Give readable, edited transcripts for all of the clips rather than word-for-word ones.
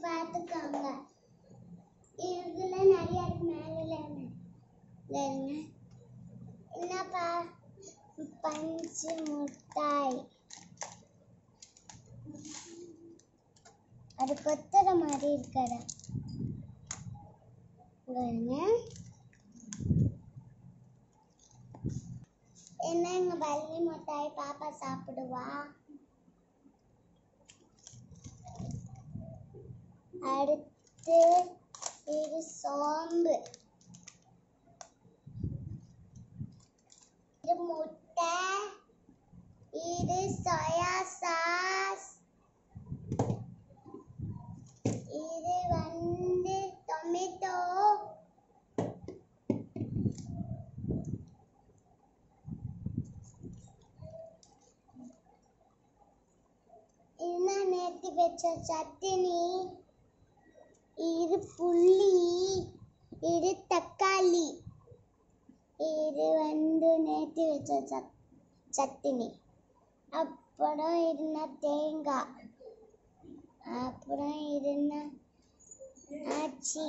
பார்த்துக்கோங்க. இதுல நிறைய இருக்கு. மேல என்னப்பா பஞ்சு முட்டாய், அது கொத்துற மாதிரி இருக்கிற என்ன எங்க பள்ளி மிட்டாய் பாப்பா சாப்பிடுவா. அடுத்து இது சோம்பு, இது முட்டை, இது சோயா சாஸ், இது டொமேட்டோ, இதுதான் நேத்து வச்ச சட்னி, இது புளி, இது தக்காளி, இது நேத்து வச்ச சட்னி, அப்புறம் இதுனா தேங்காய், அப்புறம் இதுனா ஆச்சி,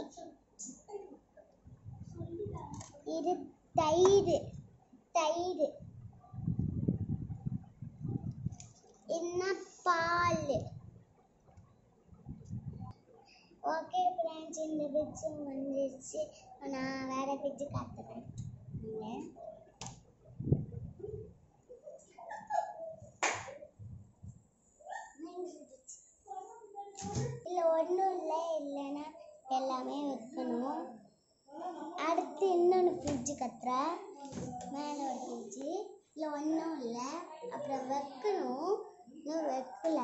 இது தயிர், என்ன பால். ஓகே ஃப்ரெண்ட்ஸ், இந்த பிச்சு வந்துருச்சு. நான் வேற பிச்சு காட்டுறேன். இல்லை ஒன்றும் இல்லை, இல்லைன்னா எல்லாமே வைக்கணும். அடுத்து இன்னொன்று ஃப்ரிட்ஜு கத்துற மேலே ஒரு ஃப்ரிட்ஜு, இல்லை ஒன்றும் இல்லை, அப்புறம் வைக்கணும். இன்னும் வைக்கல.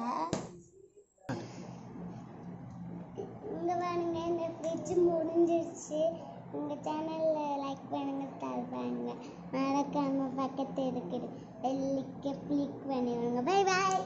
இங்கே பாருங்க, இந்த ஃப்ரிட்ஜ் முடிஞ்சிருச்சு. உங்கள் சேனலில் லைக் பண்ணுங்க, ஷேர் பண்ணுங்க, மறக்காம பக்கத்து இருக்குது பெல்லுக்கு கிளிக் பண்ணிவிடுங்க. Bye bye.